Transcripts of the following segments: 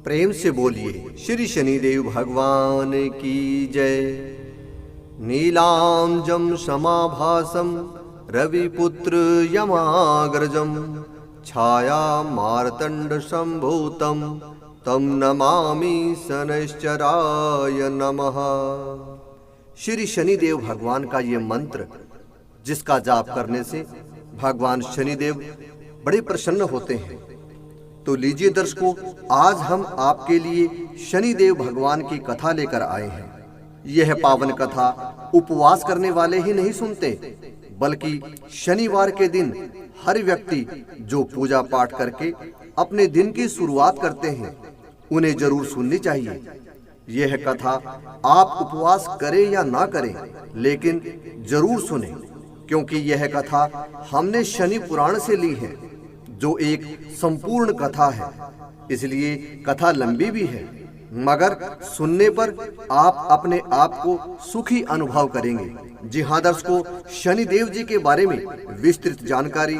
प्रेम से बोलिए श्री शनिदेव भगवान की जय। नीलांजम समाभासम रविपुत्र यमाग्रजम छाया मार्तंड संभूतम तम नमामि शनैश्चराय नमः। श्री शनिदेव भगवान का ये मंत्र जिसका जाप करने से भगवान शनिदेव बड़े प्रसन्न होते हैं। तो लीजिए दर्शकों, आज हम आपके लिए शनिदेव भगवान की कथा लेकर आए हैं। यह पावन कथा उपवास करने वाले ही नहीं सुनते, बल्कि शनिवार के दिन हर व्यक्ति जो पूजा पाठ करके अपने दिन की शुरुआत करते हैं उन्हें जरूर सुननी चाहिए। यह कथा आप उपवास करें या ना करें, लेकिन जरूर सुनें, क्योंकि यह कथा हमने शनि पुराण से ली है, जो एक संपूर्ण कथा है। इसलिए कथा लंबी भी है, मगर सुनने पर आप अपने आप को सुखी अनुभव करेंगे। जी हाँ दर्शकों, शनिदेव जी के बारे में विस्तृत जानकारी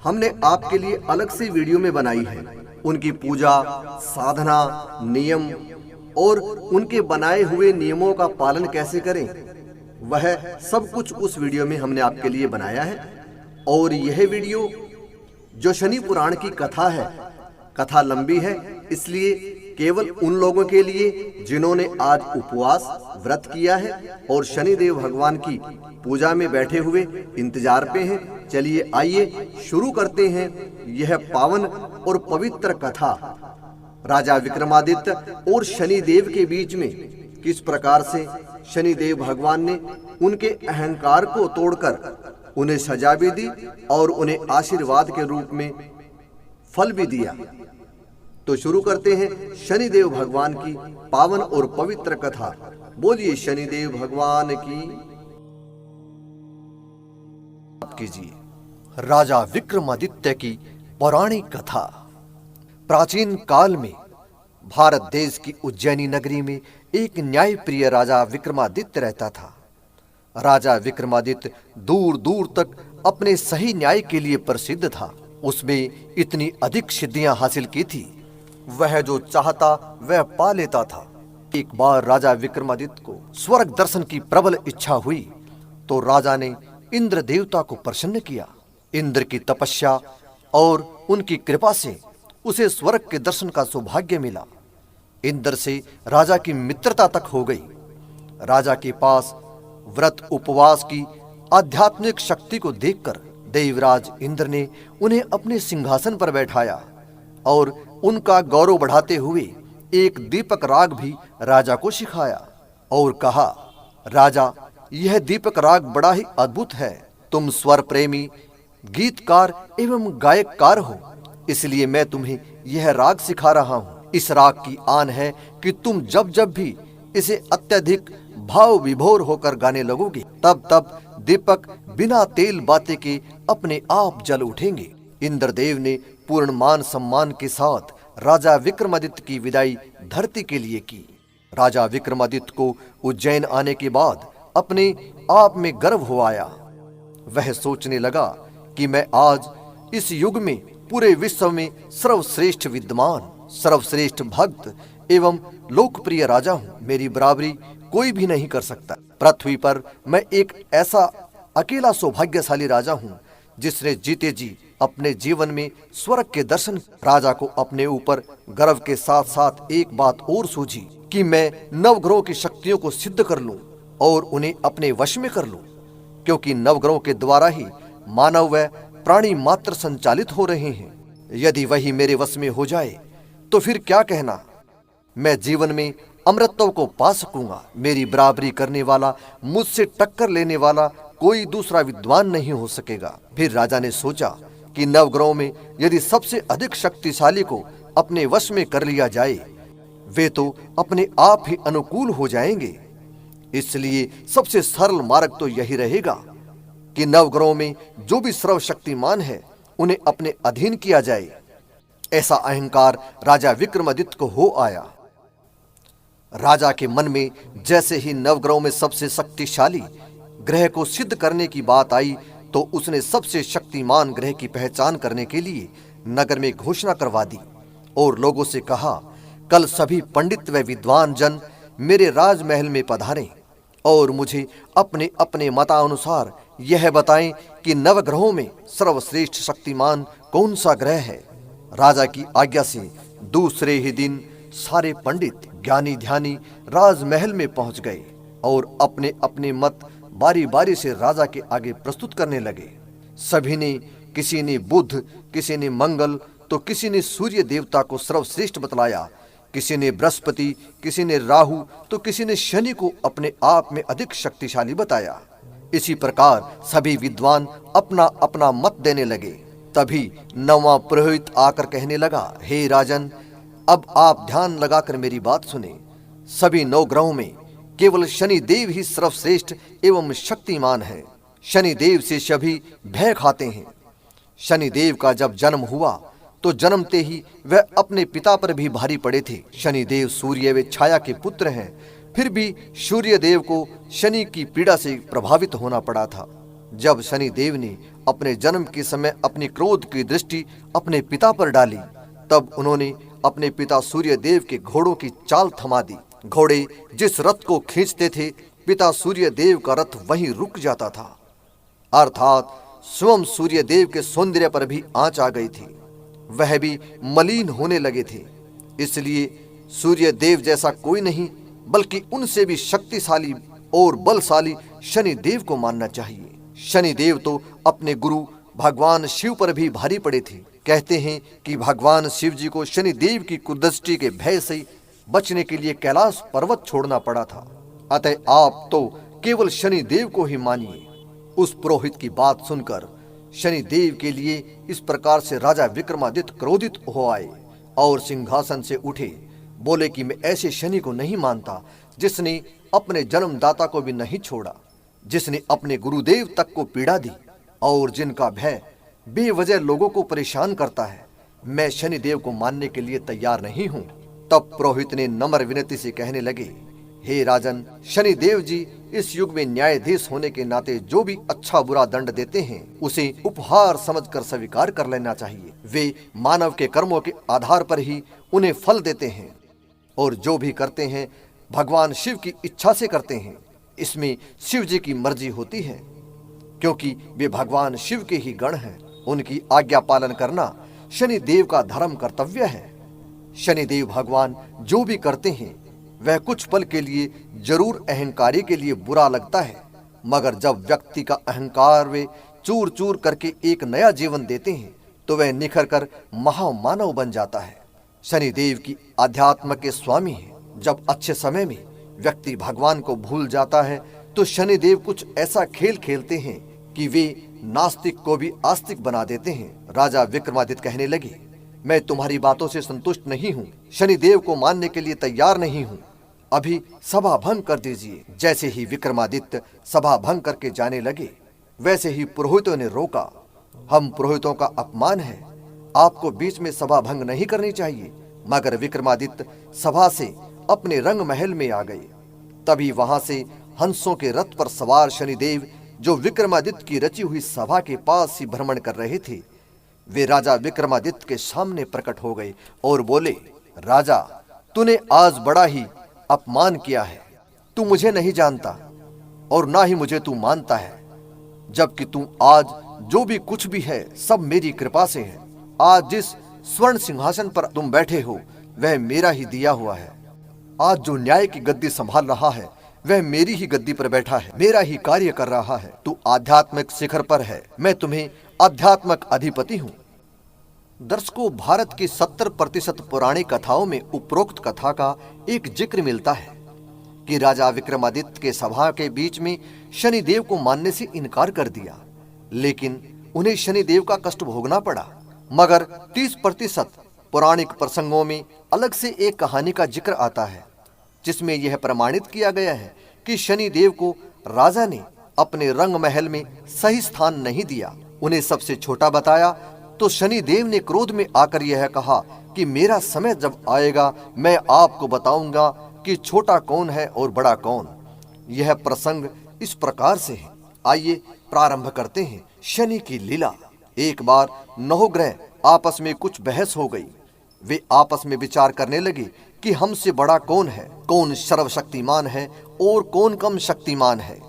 हमने आपके लिए अलग से वीडियो में बनाई है। उनकी पूजा, साधना, नियम और उनके बनाए हुए नियमों का पालन कैसे करें, वह सब कुछ उस वीडियो में हमने आपके लिए बनाया है। और यह वीडियो जो शनि पुराण की कथा है, कथा लंबी है, इसलिए केवल उन लोगों के लिए जिन्होंने आज उपवास व्रत किया है और शनिदेव भगवान की पूजा में बैठे हुए इंतजार पे हैं। चलिए आइए शुरू करते हैं यह पावन और पवित्र कथा। राजा विक्रमादित्य और शनिदेव के बीच में किस प्रकार से शनिदेव भगवान ने उनके अहंकार को तोड़कर उन्हें सजा भी दी और उन्हें आशीर्वाद के रूप में फल भी दिया। तो शुरू करते हैं शनिदेव भगवान की पावन और पवित्र कथा। बोलिए शनिदेव भगवान की कीजिए। राजा विक्रमादित्य की पौराणिक कथा। प्राचीन काल में भारत देश की उज्जैनी नगरी में एक न्यायप्रिय राजा विक्रमादित्य रहता था। राजा विक्रमादित्य दूर दूर तक अपने सही न्याय के लिए प्रसिद्ध था। उसमें इतनी अधिक सिद्धियां हासिल की थी, वह जो चाहता वह पा लेता था। एक बार राजा विक्रमादित्य को स्वर्ग दर्शन की प्रबल इच्छा हुई, तो राजा ने इंद्र देवता को प्रसन्न किया। इंद्र की तपस्या और उनकी कृपा से उसे स्वर्ग के दर्शन का सौभाग्य मिला। इंद्र से राजा की मित्रता तक हो गई। राजा के पास व्रत उपवास की आध्यात्मिक शक्ति को देखकर देवराज इंद्र ने उन्हें अपने सिंहासन पर बैठाया और उनका गौरव बढ़ाते हुए एक दीपक राग भी राजा को सिखाया और कहा, राजा, यह दीपक राग बड़ा ही अद्भुत है। तुम स्वर प्रेमी, गीतकार एवं गायककार हो, इसलिए मैं तुम्हें यह राग सिखा रहा हूँ। इस राग की आन है कि तुम जब जब भी इसे अत्यधिक भाव विभोर होकर गाने लगोगे, तब तब दीपक बिना तेल बाते के अपने आप जल उठेंगे। इंद्रदेव ने पूर्ण मान सम्मान के साथ राजा विक्रमादित्य की विदाई धरती के लिए की। राजा विक्रमादित्य को उज्जैन आने के बाद अपने आप में गर्व हो आया। वह सोचने लगा कि मैं आज इस युग में पूरे विश्व में सर्वश्रेष्ठ विद्वान, सर्वश्रेष्ठ भक्त एवं लोकप्रिय राजा हूँ। मेरी बराबरी कोई भी नहीं कर सकता। पृथ्वी पर मैं एक ऐसा अकेला सौभाग्यशाली राजा हूँ जिसने जीते जी अपने जीवन में स्वर्ग के दर्शन। राजा को अपने ऊपर गर्व के साथ साथ एक बात और सूझी कि मैं नवग्रहों की शक्तियों को सिद्ध कर लूं और उन्हें अपने वश में कर लूं, क्योंकि नवग्रहों के द्वारा ही मानव व प्राणी मात्र संचालित हो रहे हैं। यदि वही मेरे वश में हो जाए तो फिर क्या कहना, मैं जीवन में अमृतत्व को पा सकूंगा। मेरी बराबरी करने वाला, मुझसे टक्कर लेने वाला कोई दूसरा विद्वान नहीं हो सकेगा। फिर राजा ने सोचा कि नवग्रहों में यदि सबसे अधिक शक्तिशाली को अपने वश में कर लिया जाए, वे तो अपने आप ही अनुकूल हो जाएंगे। इसलिए सबसे सरल मार्ग तो यही रहेगा कि नवग्रहों में जो भी सर्वशक्तिमान है उन्हें अपने अधीन किया जाए। ऐसा अहंकार राजा विक्रमादित्य को हो आया। राजा के मन में जैसे ही नवग्रहों में सबसे शक्तिशाली ग्रह को सिद्ध करने की बात आई, तो उसने सबसे शक्तिमान ग्रह की पहचान करने के लिए नगर में घोषणा करवा दी और लोगों से कहा कल सभी पंडित व विद्वान जन मेरे राजमहल में पधारें और मुझे अपने अपने मतानुसार यह बताएं कि नवग्रहों में सर्वश्रेष्ठ शक्तिमान कौन सा ग्रह है। राजा की आज्ञा से दूसरे ही दिन सारे पंडित ज्ञानी ध्यानी राजमहल में पहुंच गए और अपने अपने मत बारी बारी से राजा के आगे प्रस्तुत करने लगे। सभी ने, किसी ने बुध, किसी ने मंगल, तो किसी ने सूर्य देवता को सर्वश्रेष्ठ बतलाया, किसी ने बृहस्पति, किसी ने राहु, तो किसी ने शनि को अपने आप में अधिक शक्तिशाली बताया। इसी प्रकार सभी विद्वान अपना अपना मत देने लगे। तभी नौवां पुरोहित आकर कहने लगा, हे राजन, अब आप ध्यान लगाकर मेरी बात सुने। सभी 9 ग्रहों में केवल शनि देव ही सर्वश्रेष्ठ एवं शक्तिमान है। शनि देव से सभी भय खाते हैं। शनि देव का जब जन्म हुआ तो जन्मते ही वह अपने पिता पर भी भारी पड़े थे। शनि देव सूर्य व छाया के पुत्र हैं, फिर भी सूर्य देव को शनि की पीड़ा से प्रभावित होना पड़ा था। जब शनि देव ने अपने जन्म के समय अपनी क्रोध की दृष्टि अपने पिता पर डाली, तब उन्होंने अपने पिता सूर्य देव के घोड़ों की चाल थमा दी। घोड़े जिस रथ को खींचते थे, पिता सूर्य देव का रथ वहीं रुक जाता था। अर्थात स्वयं सूर्य देव के सौंदर्य पर भी आंच आ गई थी, वह भी मलिन होने लगे थे। इसलिए सूर्य देव जैसा कोई नहीं, बल्कि उनसे भी शक्तिशाली और बलशाली शनि देव को मानना चाहिए। शनि देव तो अपने गुरु भगवान शिव पर भी भारी पड़े थे। कहते हैं कि भगवान शिव जी को शनि देव की कुदृष्टि के भय से बचने के लिए कैलाश पर्वत छोड़ना पड़ा था। अतः आप तो केवल शनि देव को ही मानिए। उस पुरोहित की बात सुनकर शनि देव के लिए इस प्रकार से राजा विक्रमादित्य क्रोधित हो आए और सिंहासन से उठे। बोले कि मैं ऐसे शनि को नहीं मानता जिसने अपने जन्मदाता को भी नहीं छोड़ा, जिसने अपने गुरुदेव तक को पीड़ा दी और जिनका भय बेवजह लोगों को परेशान करता है। मैं शनि देव को मानने के लिए तैयार नहीं हूं। तब पुरोहित ने नम्र विनती से कहने लगे, हे राजन, शनि देव जी इस युग में न्यायाधीश होने के नाते जो भी अच्छा बुरा दंड देते हैं उसे उपहार समझकर स्वीकार कर लेना चाहिए। वे मानव के कर्मों के आधार पर ही उन्हें फल देते हैं और जो भी करते हैं भगवान शिव की इच्छा से करते हैं। इसमें शिव जी की मर्जी होती है, क्योंकि वे भगवान शिव के ही गण हैं। उनकी आज्ञा पालन करना शनि देव का धर्म कर्तव्य है। शनि देव भगवान जो भी करते हैं वह कुछ पल के लिए जरूर अहंकारी के लिए बुरा लगता है, मगर जब व्यक्ति का अहंकार वे चूर चूर करके एक नया जीवन देते हैं तो वह निखर कर महामानव बन जाता है। शनि देव की आध्यात्म के स्वामी है। जब अच्छे समय में व्यक्ति भगवान को भूल जाता है तो शनि देव कुछ ऐसा खेल खेलते हैं कि वे नास्तिक को भी आस्तिक बना देते हैं। राजा विक्रमादित्य कहने लगे, मैं तुम्हारी बातों से संतुष्ट नहीं हूँ, शनि देव को मानने के लिए तैयार नहीं हूँ। अभी सभा भंग कर दीजिए। जैसे ही विक्रमादित्य सभा भंग करके जाने लगे, वैसे ही पुरोहितों ने रोका। हम पुरोहितों का अपमान है, आपको बीच में सभा भंग नहीं करनी चाहिए। मगर विक्रमादित्य सभा से अपने रंग महल में आ गए। तभी वहां से हंसों के रथ पर सवार शनिदेव, जो विक्रमादित्य की रची हुई सभा के पास ही भ्रमण कर रहे थे, वे राजा विक्रमादित्य के सामने प्रकट हो गए और बोले, राजा, तूने आज बड़ा ही अपमान किया है। तू मुझे नहीं जानता और ना ही मुझे तू मानता है, जबकि तू आज जो भी कुछ भी है सब मेरी कृपा से है। आज जिस स्वर्ण सिंहासन पर तुम बैठे हो वह मेरा ही दिया हुआ है। आज जो न्याय की गद्दी संभाल रहा है वह मेरी ही गद्दी पर बैठा है, मेरा ही कार्य कर रहा है। तू आध्यात्मिक शिखर पर है, मैं तुम्हें आध्यात्मिक अधिपति हूँ। दर्शकों, भारत की 70% पुरानी कथाओं में उपरोक्त कथा का एक जिक्र मिलता है कि राजा विक्रमादित्य के सभा के बीच में शनिदेव को मानने से इनकार कर दिया, लेकिन उन्हें शनिदेव का कष्ट भोगना पड़ा। मगर 30% पौराणिक प्रसंगों में अलग से एक कहानी का जिक्र आता है, जिसमें यह प्रमाणित किया गया है कि शनिदेव को राजा ने अपने रंग महल में सही स्थान नहीं दिया, उन्हें सबसे छोटा बताया। तो शनिदेव ने क्रोध में आकर यह कहा कि मेरा समय जब आएगा मैं आपको बताऊंगा कि छोटा कौन है और बड़ा कौन। यह प्रसंग इस प्रकार से है। आइए प्रारंभ करते हैं शनि की लीला। एक बार 9 ग्रह आपस में कुछ बहस हो गई। वे आपस में विचार करने लगे कि हमसे बड़ा कौन है, कौन सर्वशक्तिमान है और कौन कम शक्तिमान है।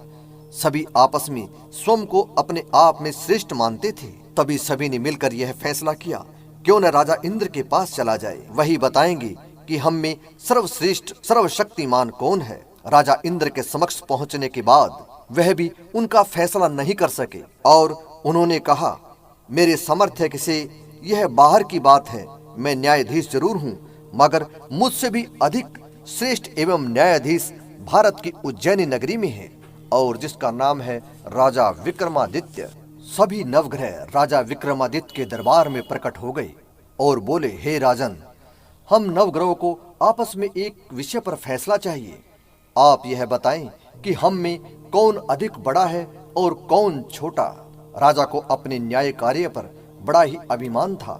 सभी आपस में स्वयं को अपने आप में श्रेष्ठ मानते थे। तभी सभी ने मिलकर यह फैसला किया, क्यों न राजा इंद्र के पास चला जाए, वही बताएंगे कि हम में सर्वश्रेष्ठ सर्वशक्तिमान कौन है। राजा इंद्र के समक्ष पहुंचने के बाद वह भी उनका फैसला नहीं कर सके और उन्होंने कहा, मेरे सामर्थ्य से यह बाहर की बात है, मैं न्यायाधीश जरूर हूँ, मगर मुझसे भी अधिक श्रेष्ठ एवं न्यायाधीश भारत की उज्जैनी नगरी में है और जिसका नाम है राजा विक्रमादित्य। सभी नवग्रह राजा विक्रमादित्य के दरबार में प्रकट हो गए और बोले, हे राजन, हम नवग्रहों को आपस में एक विषय पर फैसला चाहिए। आप यह बताएं कि हम में कौन अधिक बड़ा है और कौन छोटा। राजा को अपने न्याय कार्य पर बड़ा ही अभिमान था।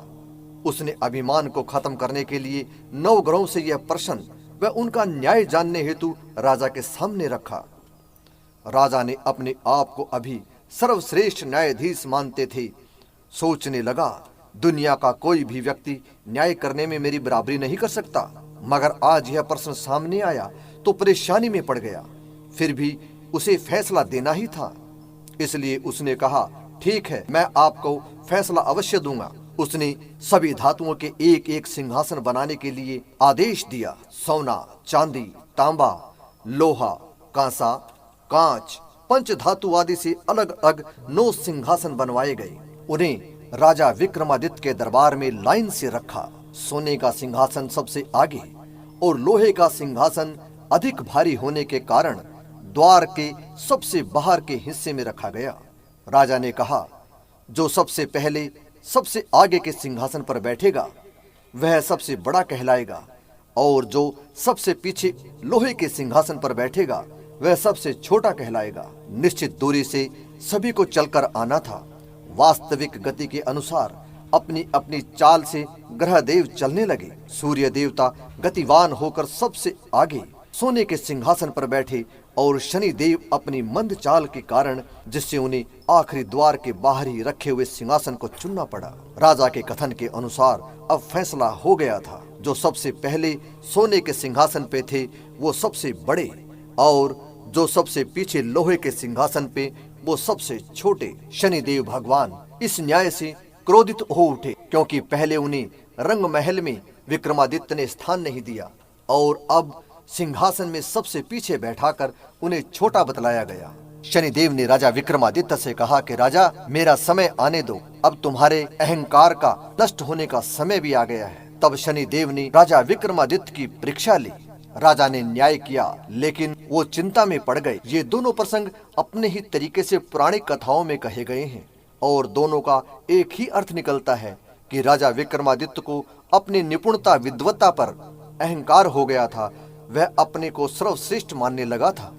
उसने अभिमान को खत्म करने के लिए नवग्रहों से यह प्रश्न व उनका न्याय जानने हेतु राजा के सामने रखा। राजा ने अपने आप को अभी सर्वश्रेष्ठ न्यायाधीश मानते थे। सोचने लगा, दुनिया का कोई भी व्यक्ति न्याय करने में मेरी बराबरी नहीं कर सकता, मगर आज यह प्रश्न सामने आया तो परेशानी में पड़ गया। फिर भी उसे फैसला देना ही था, इसलिए उसने कहा, ठीक है, मैं आपको फैसला अवश्य दूंगा। उसने सभी धातुओं के एक एक सिंहासन बनाने के लिए आदेश दिया। सोना, चांदी, तांबा, लोहा, कांसा, कांच, पंच धातु आदि से अलग अलग 9 सिंहासन बनवाए गए। उन्हें राजा विक्रमादित्य के दरबार में लाइन से रखा। सोने का सिंहासन सबसे आगे और लोहे का सिंहासन अधिक भारी होने के कारण द्वार के सबसे बाहर के हिस्से में रखा गया। राजा ने कहा, जो सबसे पहले सबसे आगे के सिंहासन पर बैठेगा वह सबसे बड़ा कहलाएगा और जो सबसे पीछे लोहे के सिंहासन पर बैठेगा वह सबसे छोटा कहलाएगा। निश्चित दूरी से सभी को चलकर आना था। वास्तविक गति के अनुसार अपनी अपनी चाल से ग्रह देव चलने लगे। सूर्य देवता गतिवान होकर सबसे आगे सोने के सिंहासन पर बैठे और शनि देव अपनी मंद चाल के कारण, जिससे उन्हें आखिरी द्वार के बाहर ही रखे हुए सिंहासन को चुनना पड़ा। राजा के कथन के अनुसार अब फैसला हो गया था। जो सबसे पहले सोने के सिंहासन पे थे वो सबसे बड़े और जो सबसे पीछे लोहे के सिंहासन पे वो सबसे छोटे। शनिदेव भगवान इस न्याय से क्रोधित हो उठे, क्योंकि पहले उन्हें रंग महल में विक्रमादित्य ने स्थान नहीं दिया और अब सिंहासन में सबसे पीछे बैठाकर उन्हें छोटा बतलाया गया। शनिदेव ने राजा विक्रमादित्य से कहा कि राजा, मेरा समय आने दो, अब तुम्हारे अहंकार का नष्ट होने का समय भी आ गया है। तब शनिदेव ने राजा विक्रमादित्य की परीक्षा ली। राजा ने न्याय किया, लेकिन वो चिंता में पड़ गए। ये दोनों प्रसंग अपने ही तरीके से पुरानी कथाओं में कहे गए हैं और दोनों का एक ही अर्थ निकलता है कि राजा विक्रमादित्य को अपनी निपुणता विद्वत्ता पर अहंकार हो गया था। वह अपने को सर्वश्रेष्ठ मानने लगा था।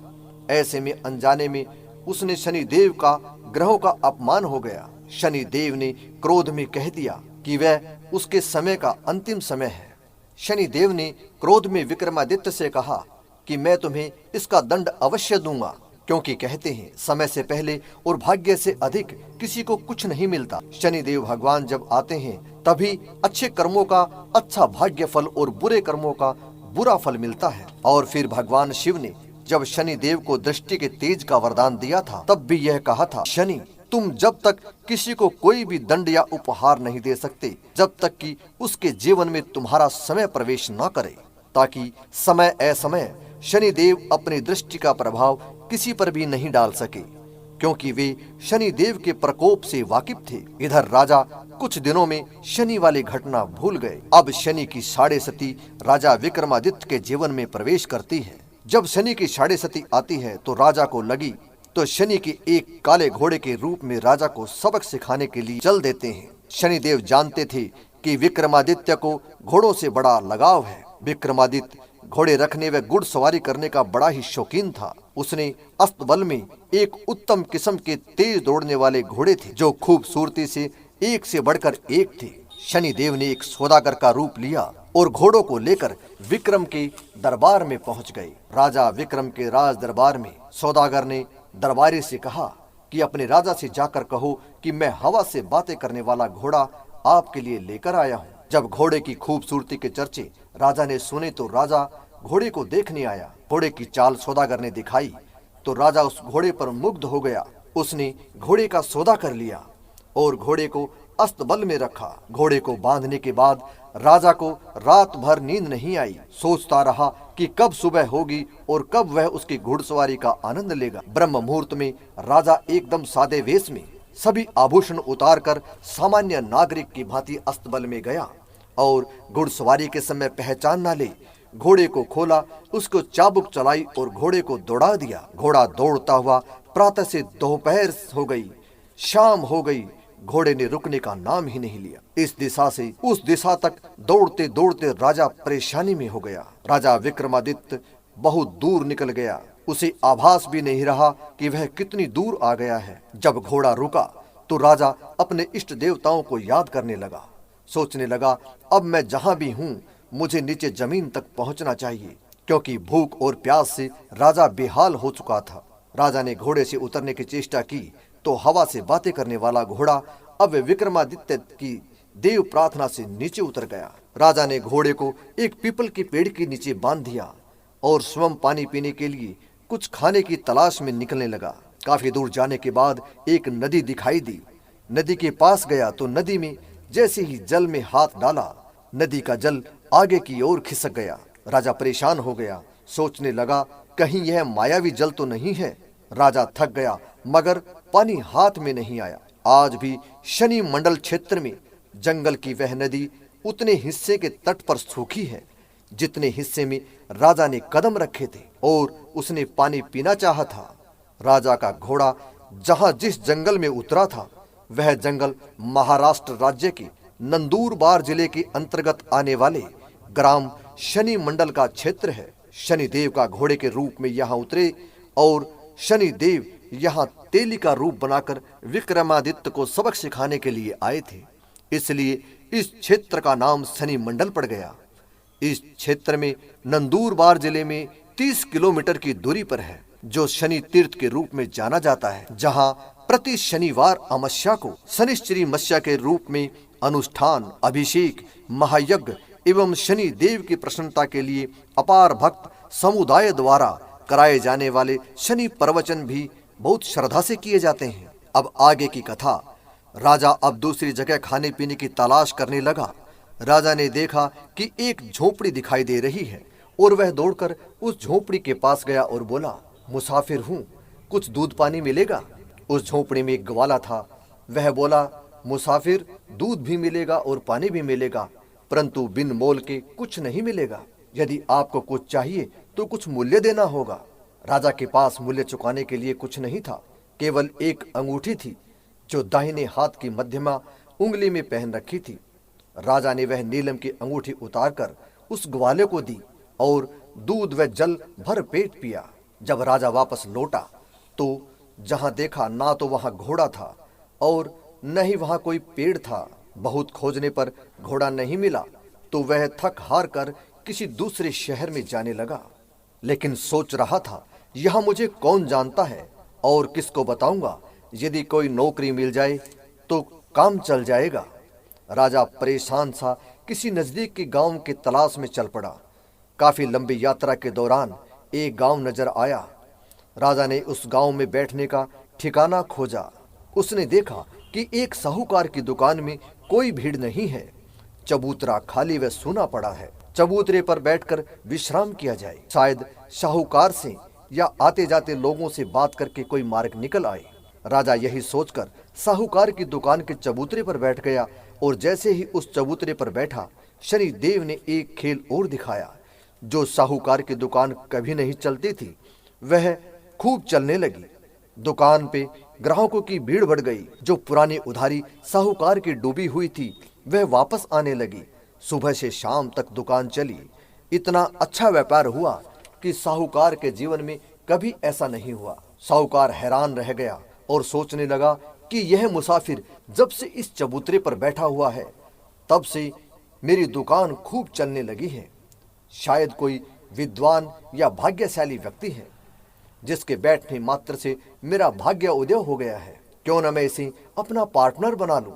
ऐसे में अनजाने में उसने शनिदेव का ग्रहों का अपमान हो गया। शनिदेव ने क्रोध में कह दिया कि वह उसके समय का अंतिम समय है। शनिदेव ने क्रोध में विक्रमादित्य से कहा कि मैं तुम्हें इसका दंड अवश्य दूंगा, क्योंकि कहते हैं समय से पहले और भाग्य से अधिक किसी को कुछ नहीं मिलता। शनिदेव भगवान जब आते हैं तभी अच्छे कर्मों का अच्छा भाग्य फल और बुरे कर्मों का बुरा फल मिलता है। और फिर भगवान शिव ने जब शनिदेव को दृष्टि के तेज का वरदान दिया था तब भी यह कहा था, शनि, तुम जब तक किसी को कोई भी दंड या उपहार नहीं दे सकते जब तक कि उसके जीवन में तुम्हारा समय प्रवेश न करे, ताकि समय असमय शनिदेव अपनी दृष्टि का प्रभाव किसी पर भी नहीं डाल सके, क्योंकि वे शनिदेव के प्रकोप से वाकिफ थे। इधर राजा कुछ दिनों में शनि वाली घटना भूल गए। अब शनि की साढ़े सती राजा विक्रमादित्य के जीवन में प्रवेश करती है। जब शनि की साढ़े सती आती है तो राजा को लगी तो शनि के एक काले घोड़े के रूप में राजा को सबक सिखाने के लिए चल देते हैं। शनिदेव जानते थे कि विक्रमादित्य को घोड़ों से बड़ा लगाव है। विक्रमादित्य घोड़े रखने व घुड़सवारी करने का बड़ा ही शौकीन था। उसने अस्तबल में एक उत्तम किस्म के तेज दौड़ने वाले घोड़े थे जो खूबसूरती से एक से बढ़कर एक थे। शनिदेव ने एक सौदागर का रूप लिया और घोड़ों को लेकर विक्रम के दरबार में पहुंच गए। राजा विक्रम के राज दरबार में सौदागर ने दरबारी से कहा कि अपने राजा से जाकर कहो कि मैं हवा से बातें करने वाला घोड़ा आपके लिए लेकर आया हूँ। जब घोड़े की खूबसूरती के चर्चे राजा ने सुने तो राजा घोड़े को देखने आया। घोड़े की चाल सौदागर ने दिखाई तो राजा उस घोड़े पर मुग्ध हो गया। उसने घोड़े का सौदा कर लिया और घोड़े को अस्तबल में रखा। घोड़े को बांधने के बाद राजा को रात भर नींद नहीं आई। सोचता रहा कि कब सुबह होगी और कब वह उसकी घुड़सवारी का आनंद लेगा। ब्रह्म मुहूर्त में राजा एकदम सादे वेश में सभी आभूषण उतारकर सामान्य नागरिक की भांति अस्तबल में गया और घुड़सवारी के समय पहचान न ले घोड़े को खोला, उसको चाबुक चलाई और घोड़े को दौड़ा दिया। घोड़ा दौड़ता हुआ प्रातः से दोपहर हो गई, शाम हो गई, घोड़े ने रुकने का नाम ही नहीं लिया। इस दिशा से उस दिशा तक दौड़ते दौड़ते राजा परेशानी में हो गया। राजा विक्रमादित्य बहुत दूर निकल गया। उसे आभास भी नहीं रहा कि वह कितनी दूर आ गया है। जब घोड़ा रुका तो राजा अपने इष्ट देवताओं को याद करने लगा। सोचने लगा, अब मैं जहां भी हूं मुझे नीचे जमीन तक पहुंचना चाहिए, क्योंकि भूख और प्यास से राजा बेहाल हो चुका था। राजा ने घोड़े से उतरने की चेष्टा की तो हवा से बातें करने वाला घोड़ा अब विक्रमादित्य की देव प्रार्थना से नीचे उतर गया। राजा ने घोड़े को एक पीपल के पेड़ के नीचे बांध दिया और स्वयं पानी पीने के लिए कुछ खाने की तलाश में निकलने लगा। काफी दूर जाने के बाद एक नदी दिखाई दी। नदी के पास गया तो नदी में जैसे ही जल में हाथ डाला, नदी का जल आगे की ओर खिसक गया। राजा परेशान हो गया। सोचने लगा, कहीं यह मायावी जल तो नहीं है। राजा थक गया मगर पानी हाथ में नहीं आया। आज भी शनि मंडल क्षेत्र में जंगल की वह नदी उतने हिस्से के तट पर सूखी है जितने हिस्से में राजा ने कदम रखे थे और उसने पानी पीना चाहा था। राजा का घोड़ा जहां जिस जंगल में उतरा था वह जंगल महाराष्ट्र राज्य के नंदुरबार जिले के अंतर्गत आने वाले ग्राम शनि मंडल का क्षेत्र है। शनि देव का घोड़े के रूप में यहाँ उतरे और शनि देव यहाँ तेली का रूप बनाकर विक्रमादित्य को सबक सिखाने के लिए आए थे। इसलिए इस क्षेत्र का नाम शनि मंडल पड़ गया। इस क्षेत्र में नंदुरबार जिले में 30 किलोमीटर की दूरी पर है, जो शनि तीर्थ के रूप में जाना जाता है, जहाँ प्रति शनिवार अमावस्या को शनिश्चरी मस्या के रूप में अनुष्ठान, अभिषेक, महायज्ञ एवं शनि देव की प्रसन्नता के लिए अपार भक्त समुदाय द्वारा कराए जाने वाले शनि प्रवचन भी बहुत श्रद्धा से किए जाते हैं। अब आगे की कथा। राजा अब दूसरी जगह खाने पीने की तलाश करने लगा। राजा ने देखा कि एक झोपड़ी दिखाई दे रही है और वह दौड़कर उस झोपड़ी के पास गया और बोला, मुसाफिर हूँ, कुछ दूध पानी मिलेगा? उस झोपड़ी में एक ग्वाला था। वह बोला, मुसाफिर, दूध भी मिलेगा और पानी भी मिलेगा, परंतु बिन मोल के कुछ नहीं मिलेगा। यदि आपको कुछ चाहिए तो कुछ मूल्य देना होगा। राजा के पास मूल्य चुकाने के लिए कुछ नहीं था, केवल एक अंगूठी थी जो दाहिने हाथ की मध्यमा उंगली में पहन रखी थी। राजा ने वह नीलम की अंगूठी उतारकर उस ग्वाले को दी और दूध व जल भर पेट पिया। जब राजा वापस लौटा तो जहां देखा ना तो वहां घोड़ा था और न ही वहां कोई पेड़ था। बहुत खोजने पर घोड़ा नहीं मिला तो वह थक हार कर किसी दूसरे शहर में जाने लगा। लेकिन सोच रहा था, यह मुझे कौन जानता है और किसको बताऊंगा? यदि कोई नौकरी मिल जाए तो काम चल जाएगा। राजा परेशान सा किसी नजदीक के गांव की तलाश में चल पड़ा। काफी लंबी यात्रा के दौरान एक गांव नजर आया। राजा ने उस गांव में बैठने का ठिकाना खोजा। उसने देखा कि एक साहूकार की दुकान में कोई भीड़ नहीं है। चबूतरा खाली व सूना पड़ा है। चबूतरे पर बैठकर विश्राम किया जाए। शायद साहूकार से या आते जाते लोगों से बात करके कोई मार्ग निकल आए। राजा यही सोचकर साहूकार की दुकान के चबूतरे पर बैठ गया और जैसे ही उस चबूतरे पर बैठा, शनि देव ने एक खेल और दिखाया। जो साहूकार की दुकान कभी नहीं चलती थी वह खूब चलने लगी। दुकान पे ग्राहकों की भीड़ बढ़ गई। जो पुरानी उधारी साहूकार की डूबी हुई थी वह वापस आने लगी। सुबह से शाम तक दुकान चली। इतना अच्छा व्यापार हुआ कि साहूकार के जीवन में कभी ऐसा नहीं हुआ। साहूकार हैरान रह गया और सोचने लगा कि यह मुसाफिर जब से इस चबूतरे पर बैठा हुआ है तब से मेरी दुकान खूब चलने लगी है। शायद कोई विद्वान या भाग्यशाली व्यक्ति है जिसके बैठने मात्र से मेरा भाग्य उदय हो गया है। क्यों न मैं इसे अपना पार्टनर बना लूं।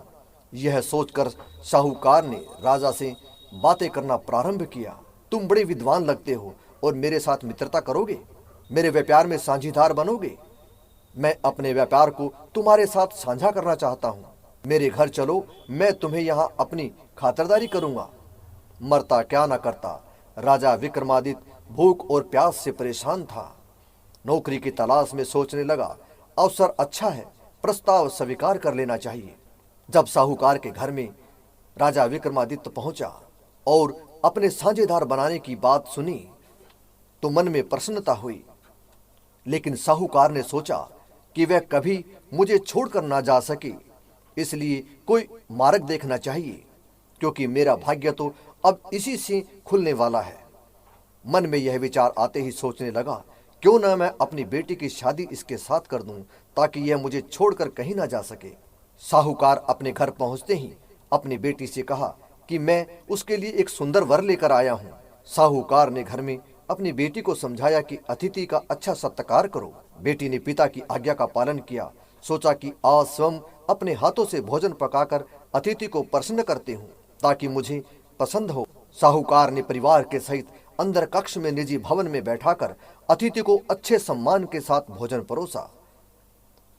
यह सोचकर साहूकार ने राजा से बातें करना प्रारंभ किया। तुम बड़े विद्वान लगते हो और मेरे साथ मित्रता करोगे, मेरे व्यापार में साझीदार बनोगे। मैं अपने व्यापार को तुम्हारे साथ साझा करना चाहता हूँ। मेरे घर चलो, मैं तुम्हें यहाँ अपनी खातिरदारी करूँगा। मरता क्या न करता, राजा विक्रमादित्य भूख और प्यास से परेशान था। नौकरी की तलाश में सोचने लगा, अवसर अच्छा है, प्रस्ताव स्वीकार कर लेना चाहिए। जब साहूकार के घर में राजा विक्रमादित्य पहुंचा और अपने साझेदार बनाने की बात सुनी तो मन में प्रसन्नता हुई। लेकिन साहूकार ने सोचा कि वह कभी मुझे छोड़कर ना जा सके, इसलिए कोई मार्ग देखना चाहिए, क्योंकि मेरा भाग्य तो अब इसी से खुलने वाला है। मन में यह विचार आते ही सोचने लगा, क्यों ना मैं अपनी बेटी की शादी इसके साथ कर दूं, ताकि यह मुझे छोड़कर कहीं ना जा सके। साहूकार अपने घर पहुंचते ही अपनी बेटी से कहा कि मैं उसके लिए एक सुंदर वर लेकर आया हूं। साहूकार ने घर में अपनी बेटी को समझाया कि अतिथि का अच्छा सत्कार करो। बेटी ने पिता की आज्ञा का पालन किया। सोचा कि आज स्वयं अपने हाथों से भोजन पकाकर अतिथि को प्रसन्न करते हूँ, ताकि मुझे पसंद हो। साहूकार ने परिवार के सहित अंदर कक्ष में निजी भवन में बैठाकर अतिथि को अच्छे सम्मान के साथ भोजन परोसा।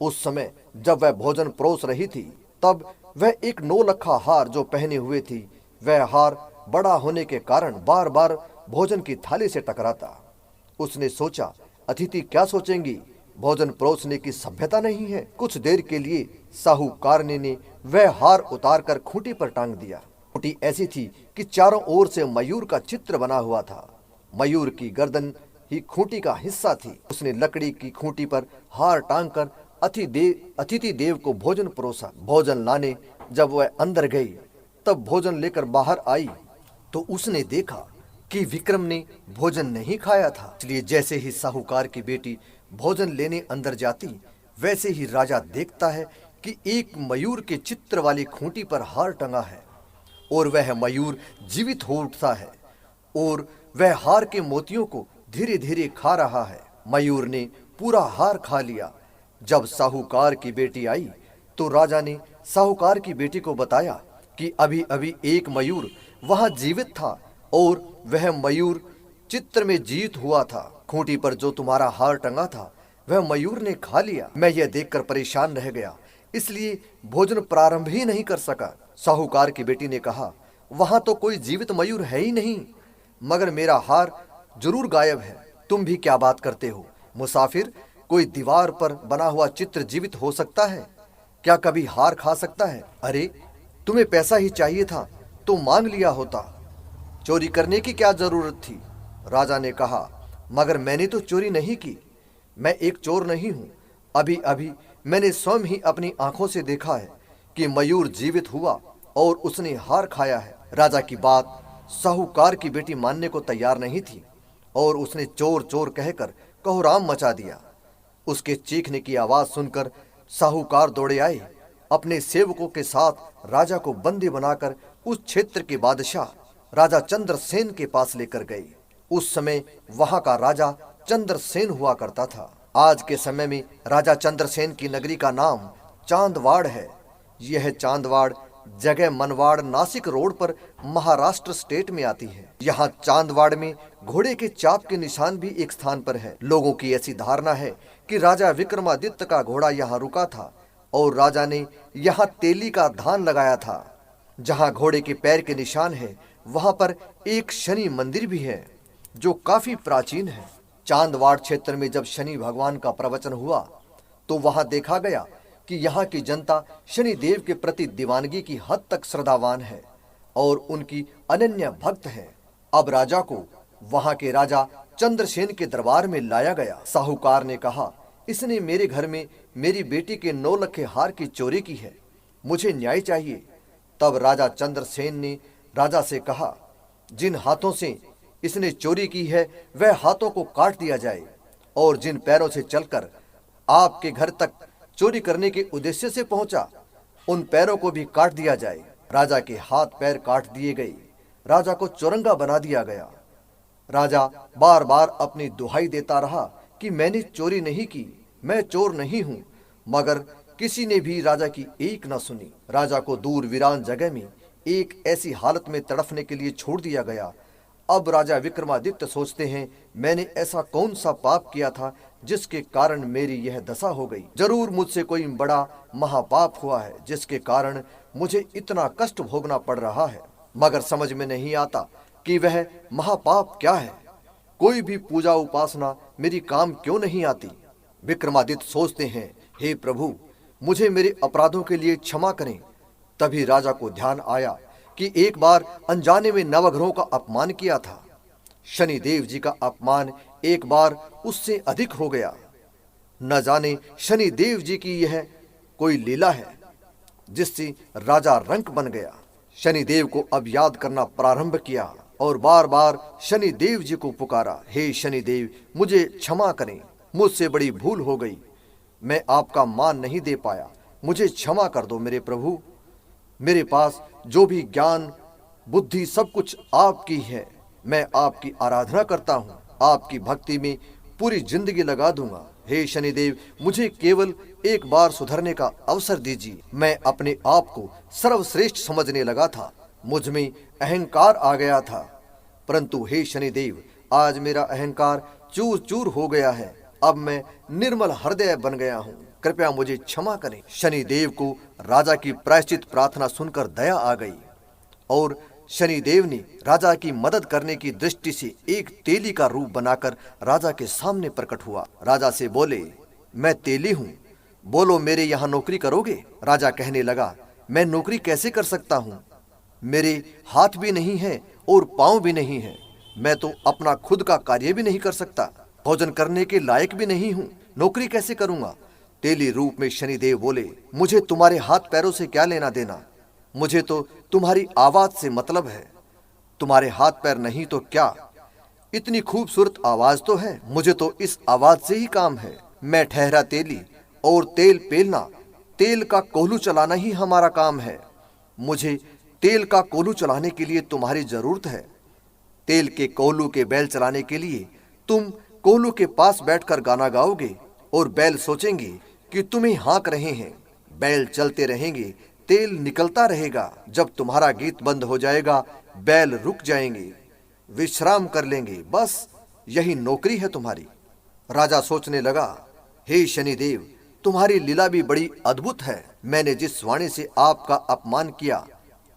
उस समय जब वह भोजन परोस रही थी, तब वह एक 9 लखा हार जो पहने हुए थी, वह हार बड़ा होने के कारण बार बार भोजन की थाली से टकराता। उसने सोचा, अतिथि क्या सोचेंगी, भोजन परोसने की सभ्यता नहीं है। कुछ देर के लिए साहूकारनी ने वह हार उतारकर खूंटी पर टांग दिया। खूंटी ऐसी थी कि चारों ओर से मयूर का चित्र बना हुआ था। मयूर की गर्दन ही खूंटी का हिस्सा थी। उसने लकड़ी की खूंटी पर हार टांगकर अतिथि देव को भोजन परोसा। भोजन लाने जब वह अंदर गई, तब भोजन लेकर बाहर आई तो उसने देखा कि विक्रम ने भोजन नहीं खाया था। इसलिए जैसे ही साहूकार की बेटी भोजन लेने अंदर जाती, वैसे ही राजा देखता है कि एक मयूर के चित्र वाली खूंटी पर हार टंगा है और वह मयूर जीवित हो उठता है और वह हार के मोतियों को धीरे धीरे खा रहा है। मयूर ने पूरा हार खा लिया। जब साहूकार की बेटी आई तो राजा ने साहूकार की बेटी को बताया कि अभी अभी एक मयूर वहां जीवित था और वह मयूर चित्र में जीवित हुआ था। खूंटी पर जो तुम्हारा हार टंगा था वह मयूर ने खा लिया। मैं यह देखकर परेशान रह गया, इसलिए भोजन प्रारंभ ही नहीं कर सका। साहूकार की बेटी ने कहा, वहां तो कोई जीवित मयूर है ही नहीं, मगर मेरा हार जरूर गायब है। तुम भी क्या बात करते हो मुसाफिर, कोई दीवार पर बना हुआ चित्र जीवित हो सकता है क्या? कभी हार खा सकता है? अरे तुम्हें पैसा ही चाहिए था तो मांग लिया होता, चोरी करने की क्या जरूरत थी? राजा ने कहा, मगर मैंने तो चोरी नहीं की, मैं एक चोर नहीं हूं। अभी अभी मैंने स्वयं ही अपनी आंखों से देखा है कि मयूर जीवित हुआ और उसने हार खाया है। राजा की बात साहूकार की बेटी मानने को तैयार नहीं थी और उसने चोर चोर कहकर कोहराम मचा दिया। उसके चीखने की आवाज सुनकर साहूकार दौड़े आए। अपने सेवकों के साथ राजा को बंदी बनाकर उस क्षेत्र के बादशाह राजा चंद्रसेन के पास लेकर गए। उस समय वहां का राजा चंद्रसेन हुआ करता था। आज के समय में राजा चंद्रसेन की नगरी का नाम चांदवाड़ है। यह चांदवाड़ जगह मनवाड़ नासिक रोड पर महाराष्ट्र स्टेट में आती है। यहाँ चांदवाड़ में घोड़े के चाप के निशान भी एक स्थान पर है। लोगों की ऐसी धारणा है कि राजा विक्रमादित्य का घोड़ा यहाँ रुका था और राजा ने यहाँ तेली का धान लगाया था। जहाँ घोड़े के पैर के निशान है, वहां पर एक शनि मंदिर भी है जो काफी प्राचीन है। चांदवाड़ क्षेत्र में जब शनि भगवान का प्रवचन हुआ तो वहां देखा गया कि यहाँ की जनता शनि देव के प्रति दीवानगी की हद तक श्रद्धावान है और उनकी अनन्य भक्त है। अब राजा को वहां के राजा चंद्रसेन के दरबार में लाया गया। साहूकार ने कहा, इसने मेरे घर में मेरी बेटी के 9 लखे हार की चोरी की है, मुझे न्याय चाहिए। तब राजा चंद्रसेन ने राजा से कहा, जिन हाथों से इसने चोरी की है वह हाथों को काट दिया जाए और जिन पैरों से चलकर आपके घर तक चोरी करने के उद्देश्य से पहुंचा, उन पैरों को भी काट दिया जाए। राजा के हाथ पैर काट दिए गए। राजा को चौरंगा बना दिया गया। राजा बार बार अपनी दुहाई देता रहा कि मैंने चोरी नहीं की, मैं चोर नहीं हूं, मगर किसी ने भी राजा की एक न सुनी। राजा को दूर वीरान जगह में एक ऐसी हालत में तड़फने के लिए छोड़ दिया गया अब राजा विक्रमादित्य सोचते हैं, मैंने ऐसा कौन सा पाप किया था जिसके कारण मेरी यह दशा हो गई। जरूर मुझसे कोई बड़ा महापाप हुआ है जिसके कारण मुझे इतना कष्ट भोगना पड़ रहा है, मगर समझ में नहीं आता कि वह महापाप क्या है। कोई भी पूजा उपासना मेरी काम क्यों नहीं आती। विक्रमादित्य सोचते हैं, हे प्रभु, मुझे मेरे अपराधों के लिए क्षमा करें। तभी राजा को ध्यान आया कि एक बार अनजाने में नवग्रहों का अपमान किया था। शनिदेव जी का अपमान एक बार उससे अधिक हो गया। न जाने शनिदेव जी की यह कोई लीला है जिससे राजा रंक बन गया। शनिदेव को अब याद करना प्रारंभ किया और बार बार शनिदेव जी को पुकारा, हे शनिदेव, मुझे क्षमा करें, मुझसे बड़ी भूल हो गई, मैं आपका मान नहीं दे पाया, मुझे क्षमा कर दो मेरे प्रभु। मेरे पास जो भी ज्ञान बुद्धि सब कुछ आपकी है, मैं आपकी आराधना करता हूँ, आपकी भक्ति में पूरी जिंदगी लगा दूंगा। हे शनिदेव, मुझे केवल एक बार सुधरने का अवसर दीजिए। मैं अपने आप को सर्वश्रेष्ठ समझने लगा था, मुझ में अहंकार आ गया था, परंतु हे शनिदेव, आज मेरा अहंकार चूर चूर हो गया है। अब मैं निर्मल हृदय बन गया हूँ, कृपया मुझे क्षमा करें। शनिदेव को राजा की प्रायश्चित प्रार्थना सुनकर दया आ गई और शनिदेव ने राजा की मदद करने की दृष्टि से एक तेली का रूप बनाकर राजा के सामने प्रकट हुआ। राजा से बोले, मैं तेली हूँ, बोलो मेरे यहाँ नौकरी करोगे। राजा कहने लगा, मैं नौकरी कैसे कर सकता हूँ, मेरे हाथ भी नहीं है और पाँव भी नहीं है, मैं तो अपना खुद का कार्य भी नहीं कर सकता, भोजन करने के लायक भी नहीं हूँ, नौकरी कैसे करूँगा। तेली रूप में शनिदेव बोले, मुझे तुम्हारे हाथ पैरों से क्या लेना देना, मुझे तो तुम्हारी आवाज से मतलब है। तुम्हारे हाथ पैर नहीं तो क्या, इतनी खूबसूरत आवाज तो है, मुझे तो इस आवाज से ही काम है। मैं ठहरा तेली और तेल पेलना, तेल का कोल्हू चलाना ही हमारा काम है। मुझे तेल का कोल्हू चलाने के लिए तुम्हारी जरूरत है। तेल के कोल्हू के बैल चलाने के लिए तुम कोल्हू के पास बैठकर गाना गाओगे और बैल सोचेंगे कि तुम्हें हाँक रहे हैं। बैल चलते रहेंगे, तेल निकलता रहेगा। जब तुम्हारा गीत बंद हो जाएगा, बैल रुक जाएंगे, विश्राम कर लेंगे, बस यही नौकरी है तुम्हारी। राजा सोचने लगा, हे शनिदेव, तुम्हारी लीला भी बड़ी अद्भुत है। मैंने जिस वाणी से आपका अपमान किया,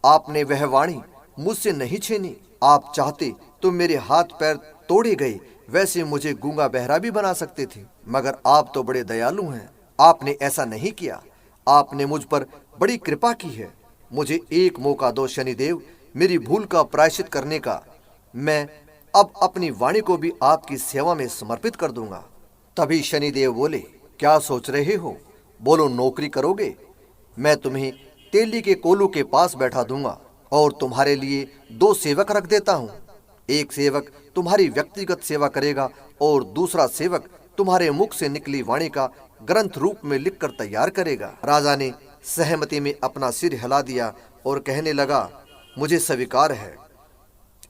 आपने वह वाणी मुझसे नहीं छीनी। आप चाहते तो मेरे हाथ पैर तोड़े गए, वैसे मुझे गूंगा बहरा भी बना सकते थे, मगर आप तो बड़े दयालु हैं, आपने ऐसा नहीं किया। आपने मुझ पर बड़ी कृपा की है। मुझे एक मौका दो शनिदेव, मेरी भूल का प्रायश्चित करने का। मैं अब अपनी वाणी को भी आपकी सेवा में समर्पित कर दूंगा। तभी शनिदेव बोले, क्या सोच रहे हो, बोलो नौकरी करोगे। मैं तुम्हें तेली के कोल्हू के पास बैठा दूंगा और तुम्हारे लिए 2 सेवक रख देता हूँ। एक सेवक तुम्हारी व्यक्तिगत सेवा करेगा और दूसरा सेवक तुम्हारे मुख से निकली वाणी का ग्रंथ रूप में लिखकर तैयार करेगा। राजा ने सहमति में अपना सिर हिला दिया और कहने लगा, मुझे स्वीकार है।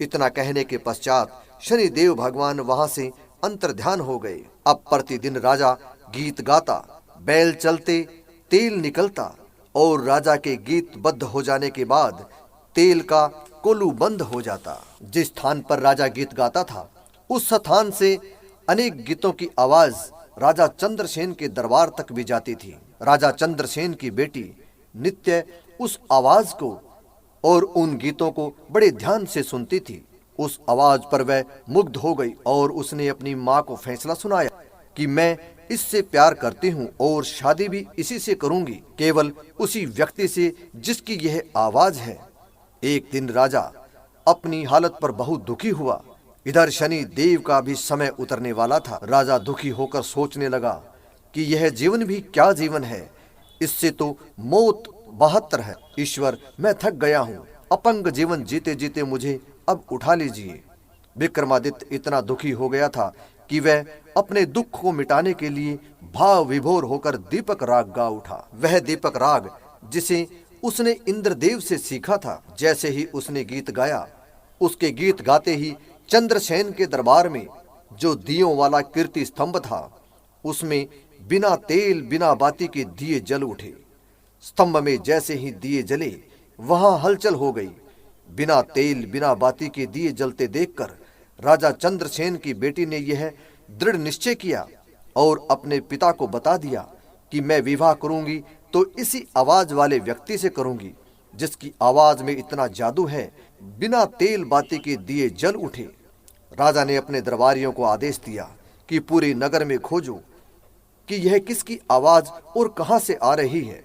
इतना कहने के पश्चात शनिदेव भगवान वहां से अंतर्ध्यान हो गए। अब प्रतिदिन राजा गीत गाता, बैल चलते, तेल निकलता और राजा के गीत बद्ध हो जाने के बाद तेल का कोल्हू बंद हो जाता। जिस स्थान पर राजा गीत गाता था, उस स्थान से अनेक गीतों की आवाज राजा चंद्रसेन के दरबार तक भी जाती थी। राजा चंद्रसेन की बेटी नित्य उस आवाज को और उन गीतों को बड़े ध्यान से सुनती थी। उस आवाज पर वह मुग्ध हो गई और उसने अपनी माँ को फैसला सुनाया कि मैं इससे प्यार करती हूँ और शादी भी इसी से करूंगी, केवल उसी व्यक्ति से जिसकी यह आवाज है। एक दिन राजा अपनी हालत पर बहुत दुखी हुआ। इधर शनि देव का भी समय उतरने वाला था। राजा दुखी होकर सोचने लगा कि यह जीवन भी क्या जीवन है, इससे तो मौत बहत्तर है। ईश्वर, मैं थक गया हूँ, अपंग जीवन जीते जीते मुझे अब उठा लीजिए। विक्रमादित्य इतना दुखी हो गया था कि वह अपने दुख को मिटाने के लिए भाव विभोर होकर दीपक राग गा उठा। वह दीपक राग जिसे उसने इंद्रदेव से सीखा था। जैसे ही उसने गीत गाया, उसके गीत गाते ही चंद्रसेन के दरबार में जो दियों वाला कीर्ति स्तंभ था, उसमें बिना तेल बिना बाती के दिए जल उठे। स्तंभ में जैसे ही दिए जले, वहां हलचल हो गई। बिना तेल बिना बाती के दिए जलते देखकर राजा चंद्रसेन की बेटी ने यह दृढ़ निश्चय किया और अपने पिता को बता दिया कि मैं विवाह करूंगी तो इसी आवाज वाले व्यक्ति से करूंगी जिसकी आवाज में इतना जादू है, बिना तेल बाती के दिए जल उठे। राजा ने अपने दरबारियों को आदेश दिया कि पूरे नगर में खोजो कि यह किसकी आवाज और कहां से आ रही है,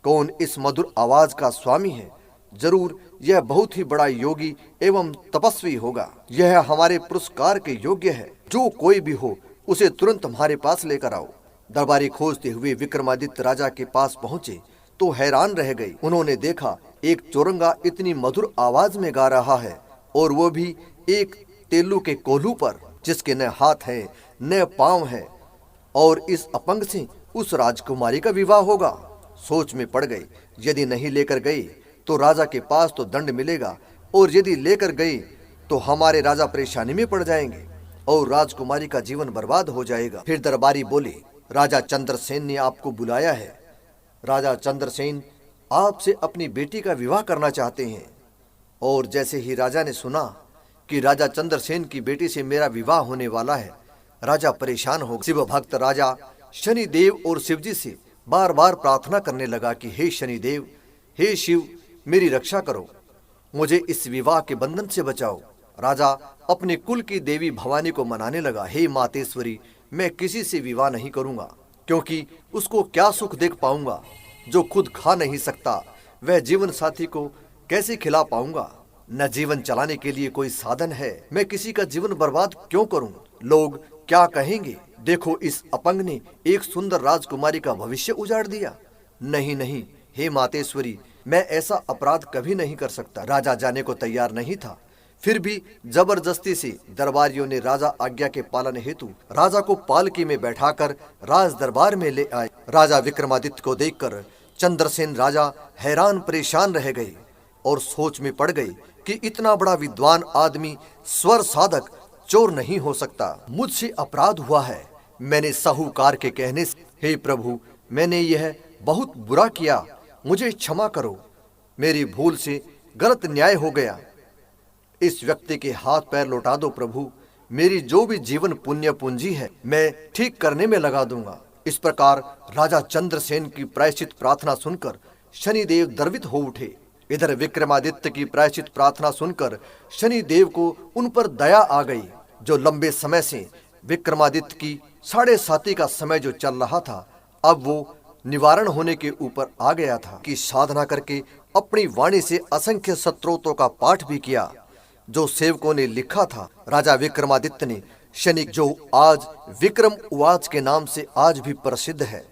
कौन इस मधुर आवाज का स्वामी है। जरूर यह बहुत ही बड़ा योगी एवं तपस्वी होगा। यह हमारे पुरस्कार के योग्य है। जो कोई भी हो उसे तुरंत हमारे पास लेकर आओ। दरबारी खोजते हुए विक्रमादित्य राजा के पास पहुंचे तो हैरान रह गए। उन्होंने देखा एक चौरंगा इतनी मधुर आवाज में गा रहा है और वो भी एक तेलू के कोल्हू पर, जिसके न हाथ है न पांव है, और इस अपंग से उस राजकुमारी का विवाह होगा। सोच में पड़ गए, यदि नहीं लेकर गए तो राजा के पास तो दंड मिलेगा, और यदि लेकर गए तो हमारे राजा परेशानी में पड़ जाएंगे और राजकुमारी का जीवन बर्बाद हो जाएगा। फिर दरबारी बोले, राजा चंद्रसेन ने आपको बुलाया है। राजा चंद्रसेन आपसे अपनी बेटी का विवाह करना चाहते हैं। और जैसे ही राजा ने सुना कि राजा चंद्रसेन की बेटी से मेरा विवाह होने वाला है, राजा परेशान हो गया। शिव भक्त राजा शनिदेव और शिवजी से बार बार प्रार्थना करने लगा कि हे शनिदेव, हे शिव, मेरी रक्षा करो, मुझे इस विवाह के बंधन से बचाओ। राजा अपने कुल की देवी भवानी को मनाने लगा, हे मातेश्वरी, मैं किसी से विवाह नहीं करूंगा, क्योंकि उसको क्या सुख देख पाऊंगा जो खुद खा नहीं सकता। वह जीवन साथी को कैसे खिला पाऊंगा। न जीवन चलाने के लिए कोई साधन है। मैं किसी का जीवन बर्बाद क्यों करूं? लोग क्या कहेंगे? देखो, इस अपंग ने एक सुंदर राजकुमारी का भविष्य उजाड़ दिया। नहीं नहीं, हे मातेश्वरी, मैं ऐसा अपराध कभी नहीं कर सकता। राजा जाने को तैयार नहीं था, फिर भी जबरदस्ती से दरबारियों ने राजा आज्ञा के पालन हेतु राजा को पालकी में बैठाकर राज दरबार में ले आए। राजा विक्रमादित्य को देखकर चंद्रसेन राजा हैरान परेशान रह गए और सोच में पड़ गए कि इतना बड़ा विद्वान आदमी स्वर साधक चोर नहीं हो सकता। मुझसे अपराध हुआ है। मैंने साहूकार के कहने से, हे प्रभु, मैंने यह बहुत बुरा किया, मुझे क्षमा करो, मेरी भूल से गलत न्याय हो गया। इस व्यक्ति के हाथ पैर लौटा दो प्रभु, मेरी जो भी जीवन पुण्य पूंजी है मैं ठीक करने में लगा दूंगा। इस प्रकार राजा चंद्रसेन की प्रायश्चित प्रार्थना सुनकर शनिदेव गर्वित हो उठे। इधर विक्रमादित्य की प्रायश्चित प्रार्थना सुनकर शनिदेव को उन पर दया आ गई। जो लंबे समय से विक्रमादित्य की 7.5 का समय जो चल रहा था, अब वो निवारण होने के ऊपर आ गया था कि साधना करके अपनी वाणी से असंख्य स्तोत्रों का पाठ भी किया जो सेवकों ने लिखा था। राजा विक्रमादित्य ने शनि, जो आज विक्रम उवाच के नाम से आज भी प्रसिद्ध है,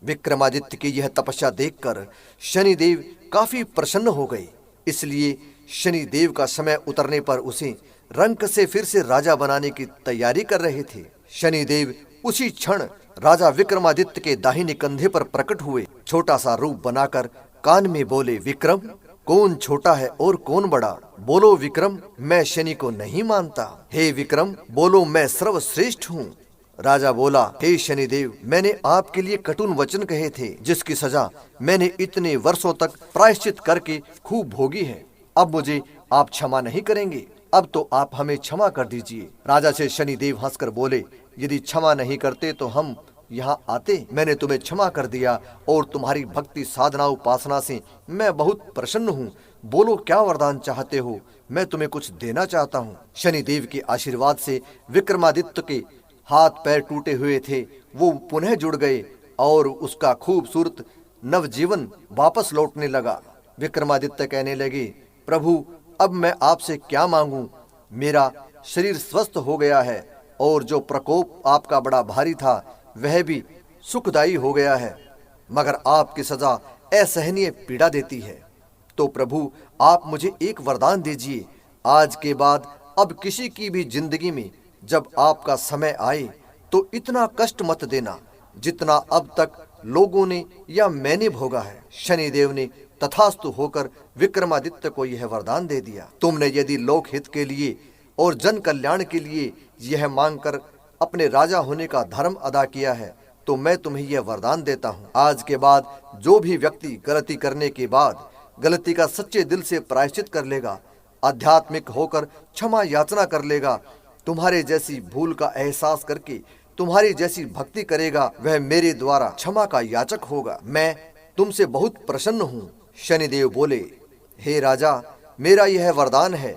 विक्रमादित्य की यह तपस्या देखकर शनिदेव काफी प्रसन्न हो गए। इसलिए शनिदेव का समय उतरने पर उसे रंक से फिर से राजा बनाने की तैयारी कर रहे थे। शनिदेव उसी क्षण राजा विक्रमादित्य के दाहिने कंधे पर प्रकट हुए। छोटा सा रूप बनाकर कान में बोले, विक्रम, कौन छोटा है और कौन बड़ा? बोलो विक्रम, मैं शनि को नहीं मानता। हे विक्रम, बोलो मैं सर्वश्रेष्ठ हूँ। राजा बोला, हे शनिदेव, मैंने आपके लिए कटुन वचन कहे थे, जिसकी सजा मैंने इतने वर्षों तक प्रायश्चित करके खूब भोगी है। अब मुझे आप क्षमा नहीं करेंगे, अब तो आप हमें क्षमा कर दीजिए। राजा से शनिदेव हंसकर बोले, यदि क्षमा नहीं करते तो हम यहाँ आते। मैंने तुम्हें क्षमा कर दिया और तुम्हारी भक्ति साधना उपासना से मैं बहुत प्रसन्न हूँ। बोलो क्या वरदान चाहते हो, मैं तुम्हें कुछ देना चाहता हूँ। शनिदेव के आशीर्वाद से विक्रमादित्य के हाथ पैर टूटे हुए थे, वो पुनः जुड़ गए और उसका खूबसूरत नवजीवन वापस लौटने लगा। विक्रमादित्य कहने लगे, प्रभु, अब मैं आपसे क्या मांगूं? मेरा शरीर स्वस्थ हो गया है और जो प्रकोप आपका बड़ा भारी था वह भी सुखदायी हो गया है, मगर आपकी सजा असहनीय पीड़ा देती है। तो प्रभु, आप मुझे एक वरदान दीजिए। आज के बाद अब किसी की भी जिंदगी में जब आपका समय आए तो इतना कष्ट मत देना जितना अब तक लोगों ने या मैंने भोगा है। शनिदेव ने तथास्तु होकर विक्रमादित्य को यह वरदान दे दिया। तुमने यदि लोक हित के लिए और जन कल्याण के लिए यह मांगकर अपने राजा होने का धर्म अदा किया है तो मैं तुम्हें यह वरदान देता हूँ। आज के बाद जो भी व्यक्ति गलती करने के बाद गलती का सच्चे दिल से प्रायश्चित कर लेगा, आध्यात्मिक होकर क्षमा याचना कर लेगा, तुम्हारे जैसी भूल का एहसास करके तुम्हारी जैसी भक्ति करेगा, वह मेरे द्वारा क्षमा का याचक होगा। मैं तुमसे बहुत प्रसन्न हूँ। शनिदेव बोले, हे राजा, मेरा यह वरदान है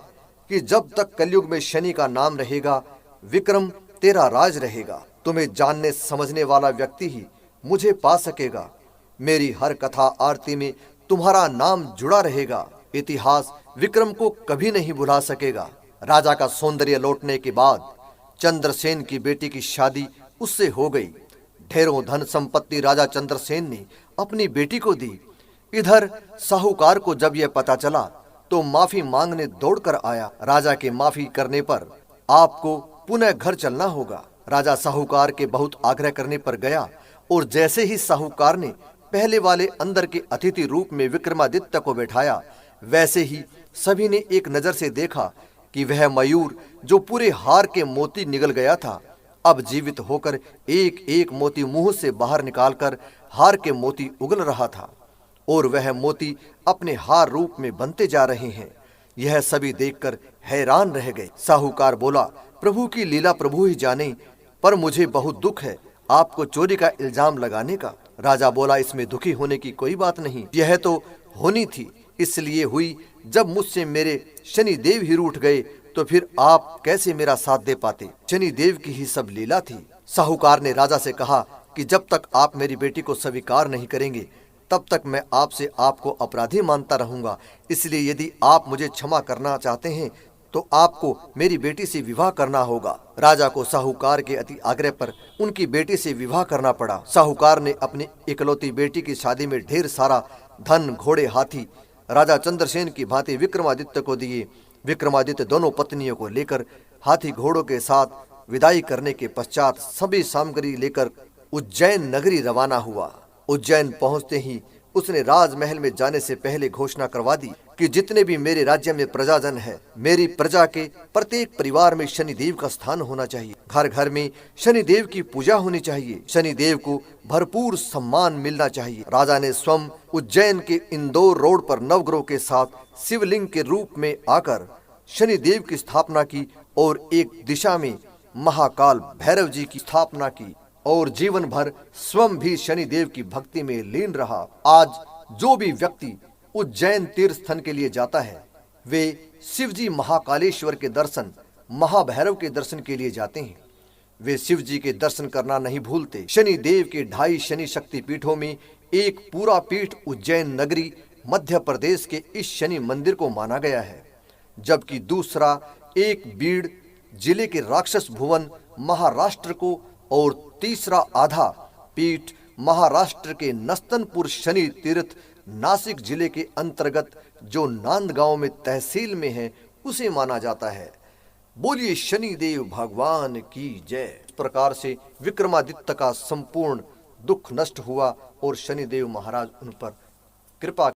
कि जब तक कलयुग में शनि का नाम रहेगा, विक्रम तेरा राज रहेगा। तुम्हें जानने समझने वाला व्यक्ति ही मुझे पा सकेगा। मेरी हर कथा आरती में तुम्हारा नाम जुड़ा रहेगा। इतिहास विक्रम को कभी नहीं भुला सकेगा। राजा का सौंदर्य लौटने के बाद चंद्रसेन की बेटी की शादी उससे हो गई। ढेरों धन संपत्ति राजा चंद्रसेन ने अपनी बेटी को दी। इधर साहूकार को जब यह पता चला तो माफी मांगने दौड़कर आया। राजा के माफी करने पर आपको पुनः घर चलना होगा। राजा साहूकार के बहुत आग्रह करने पर गया और जैसे ही साहूकार ने पहले वाले अंदर के अतिथि रूप में विक्रमादित्य को बैठाया, वैसे ही सभी ने एक नजर से देखा कि वह मयूर जो पूरे हार के मोती निगल गया था, अब जीवित होकर एक एक मोती मुंह से बाहर निकालकर हार के मोती उगल रहा था और वह मोती अपने हार रूप में बनते जा रहे हैं। यह सभी देखकर हैरान रह गए। साहूकार बोला, प्रभु की लीला प्रभु ही जाने, पर मुझे बहुत दुख है आपको चोरी का इल्जाम लगाने का। राजा बोला, इसमें दुखी होने की कोई बात नहीं, यह तो होनी थी, इसलिए हुई। जब मुझसे मेरे शनिदेव ही रूठ गए तो फिर आप कैसे मेरा साथ दे पाते? शनिदेव की ही सब लीला थी। साहूकार ने राजा से कहा कि जब तक आप मेरी बेटी को स्वीकार नहीं करेंगे तब तक मैं आपसे आपको अपराधी मानता रहूंगा। इसलिए यदि आप मुझे क्षमा करना चाहते हैं तो आपको मेरी बेटी से विवाह करना होगा। राजा को साहूकार के अति आग्रह पर उनकी बेटी से विवाह करना पड़ा। साहूकार ने अपनी इकलौती बेटी की शादी में ढेर सारा धन, घोड़े, हाथी राजा चंद्रसेन की भांति विक्रमादित्य को दिए। विक्रमादित्य दोनों पत्नियों को लेकर हाथी घोड़ों के साथ विदाई करने के पश्चात सभी सामग्री लेकर उज्जैन नगरी रवाना हुआ। उज्जैन पहुंचते ही उसने राजमहल में जाने से पहले घोषणा करवा दी कि जितने भी मेरे राज्य में प्रजाजन है, मेरी प्रजा के प्रत्येक परिवार में शनिदेव का स्थान होना चाहिए। घर घर में शनिदेव की पूजा होनी चाहिए। शनिदेव को भरपूर सम्मान मिलना चाहिए। राजा ने स्वयं उज्जैन के इंदौर रोड पर नवग्रह के साथ शिवलिंग के रूप में आकर शनिदेव की स्थापना की और एक दिशा में महाकाल भैरव जी की स्थापना की और जीवन भर स्वयं भी शनिदेव की भक्ति में लीन रहा। आज जो भी व्यक्ति उज्जैन तीर्थ स्थान के लिए जाता है, वे शिवजी महाकालेश्वर के दर्शन, महाभैरव के दर्शन के लिए जाते हैं। वे शिवजी के दर्शन करना नहीं भूलते। शनिदेव के 2.5 शनि शक्ति पीठों में एक पूरा पीठ उज्जैन नगरी मध्य प्रदेश के इस शनि मंदिर को माना गया है, जबकि दूसरा एक बीड़ जिले के राक्षस भुवन महाराष्ट्र को और तीसरा आधा पीठ महाराष्ट्र के नस्तनपुर शनि तीर्थ नासिक जिले के अंतर्गत जो नांदगांव में तहसील में है उसे माना जाता है। बोलिए शनिदेव भगवान की जय। इस प्रकार से विक्रमादित्य का संपूर्ण दुख नष्ट हुआ और शनिदेव महाराज उन पर कृपा